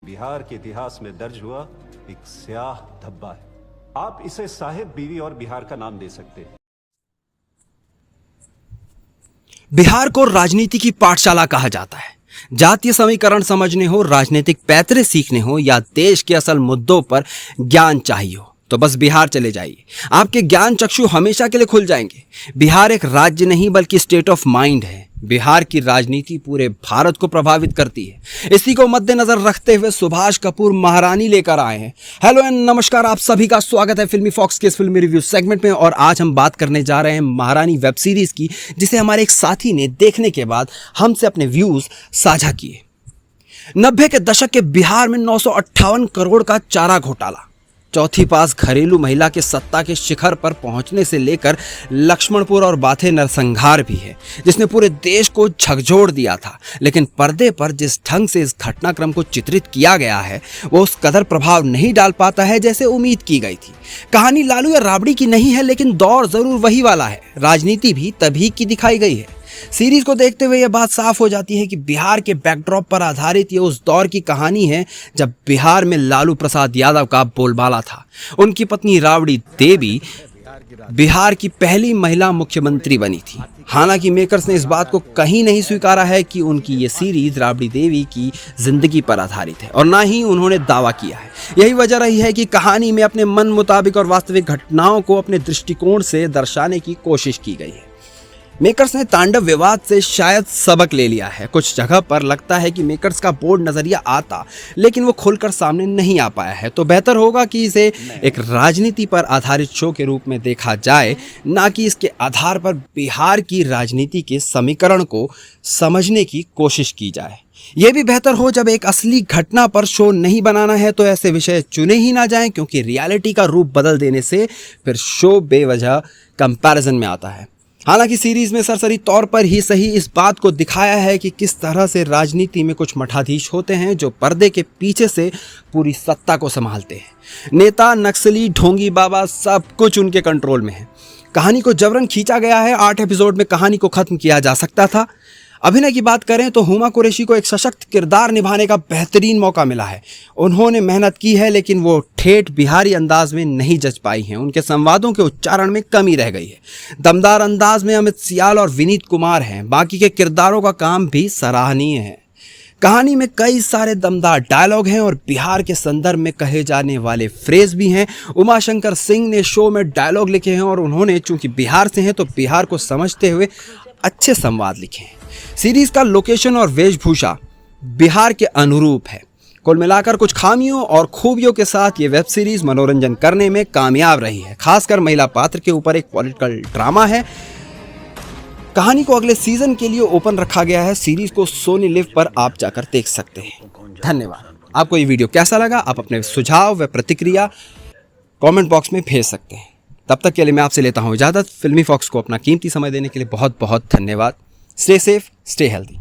बिहार के इतिहास में दर्ज हुआ एक स्याह धब्बा है। आप इसे साहिब, बीवी और बिहार का नाम दे सकते हैं। बिहार को राजनीति की पाठशाला कहा जाता है। जातीय समीकरण समझने हो, राजनीतिक पैतरे सीखने हो या देश के असल मुद्दों पर ज्ञान चाहिए हो तो बस बिहार चले जाइए। आपके ज्ञान चक्षु हमेशा के लिए खुल जाएंगे। बिहार एक राज्य नहीं बल्कि स्टेट ऑफ माइंड है। बिहार की राजनीति पूरे भारत को प्रभावित करती है। इसी को मद्देनजर रखते हुए सुभाष कपूर महारानी लेकर आए हैं। हेलो एंड नमस्कार, आप सभी का स्वागत है फिल्मी फॉक्स के इस फिल्मी रिव्यू सेगमेंट में। और आज हम बात करने जा रहे हैं महारानी वेब सीरीज की, जिसे हमारे एक साथी ने देखने के बाद हमसे अपने व्यूज साझा किए। 90 के दशक के बिहार में 958 करोड़ का चारा घोटाला, चौथी पास घरेलू महिला के सत्ता के शिखर पर पहुंचने से लेकर लक्ष्मणपुर और बाथे नरसंहार भी है, जिसने पूरे देश को झकझोर दिया था। लेकिन पर्दे पर जिस ढंग से इस घटनाक्रम को चित्रित किया गया है वो उस कदर प्रभाव नहीं डाल पाता है जैसे उम्मीद की गई थी। कहानी लालू या राबड़ी की नहीं है, लेकिन दौर जरूर वही वाला है। राजनीति भी तभी की दिखाई गई है। सीरीज को देखते हुए यह बात साफ हो जाती है कि बिहार के बैकड्रॉप पर आधारित ये उस दौर की कहानी है जब बिहार में लालू प्रसाद यादव का बोलबाला था। उनकी पत्नी राबड़ी देवी बिहार की पहली महिला मुख्यमंत्री बनी थी। हालांकि मेकर्स ने इस बात को कहीं नहीं स्वीकारा है कि उनकी ये सीरीज राबड़ी देवी की जिंदगी पर आधारित है, और ना ही उन्होंने दावा किया है। यही वजह रही है कि कहानी में अपने मन मुताबिक और वास्तविक घटनाओं को अपने दृष्टिकोण से दर्शाने की कोशिश की गई है। मेकर्स ने तांडव विवाद से शायद सबक ले लिया है। कुछ जगह पर लगता है कि मेकर्स का बोल्ड नजरिया आता, लेकिन वो खुलकर सामने नहीं आ पाया है। तो बेहतर होगा कि इसे एक राजनीति पर आधारित शो के रूप में देखा जाए, ना कि इसके आधार पर बिहार की राजनीति के समीकरण को समझने की कोशिश की जाए। यह भी बेहतर हो जब एक असली घटना पर शो नहीं बनाना है तो ऐसे विषय चुने ही ना जाएं, क्योंकि रियलिटी का रूप बदल देने से फिर शो बेवजह कंपैरिजन में आता है। हालांकि सीरीज में सरसरी तौर पर ही सही इस बात को दिखाया है कि किस तरह से राजनीति में कुछ मठाधीश होते हैं जो पर्दे के पीछे से पूरी सत्ता को संभालते हैं। नेता, नक्सली, ढोंगी बाबा, सब कुछ उनके कंट्रोल में है। कहानी को जबरन खींचा गया है। 8 एपिसोड में कहानी को खत्म किया जा सकता था। अभिनय की बात करें तो हुमा कुरैशी को एक सशक्त किरदार निभाने का बेहतरीन मौका मिला है। उन्होंने मेहनत की है, लेकिन वो ठेठ बिहारी अंदाज में नहीं जच पाई हैं। उनके संवादों के उच्चारण में कमी रह गई है। दमदार अंदाज में अमित सियाल और विनीत कुमार हैं। बाकी के किरदारों का काम भी सराहनीय है। कहानी में कई सारे दमदार डायलॉग हैं और बिहार के संदर्भ में कहे जाने वाले फ्रेज भी हैं। उमाशंकर सिंह ने शो में डायलॉग लिखे हैं और उन्होंने चूंकि बिहार से हैं तो बिहार को समझते हुए अच्छे संवाद लिखे हैं। सीरीज का लोकेशन और वेशभूषा बिहार के अनुरूप है। कुल मिलाकर कुछ खामियों और खूबियों के साथ ये वेब सीरीज मनोरंजन करने में कामयाब रही है। खासकर महिला पात्र के ऊपर एक पॉलिटिकल ड्रामा है। कहानी को अगले सीजन के लिए ओपन रखा गया है। सीरीज को सोनी लिव पर आप जाकर देख सकते हैं। धन्यवाद। आपको ये वीडियो कैसा लगा? आप अपने सुझाव व प्रतिक्रिया कमेंट बॉक्स में भेज सकते हैं। तब तक के लिए मैं आपसे लेता हूँ इजाजत। फिल्मी फॉक्स को अपना कीमती समय देने के लिए बहुत बहुत धन्यवाद। Stay safe, stay healthy.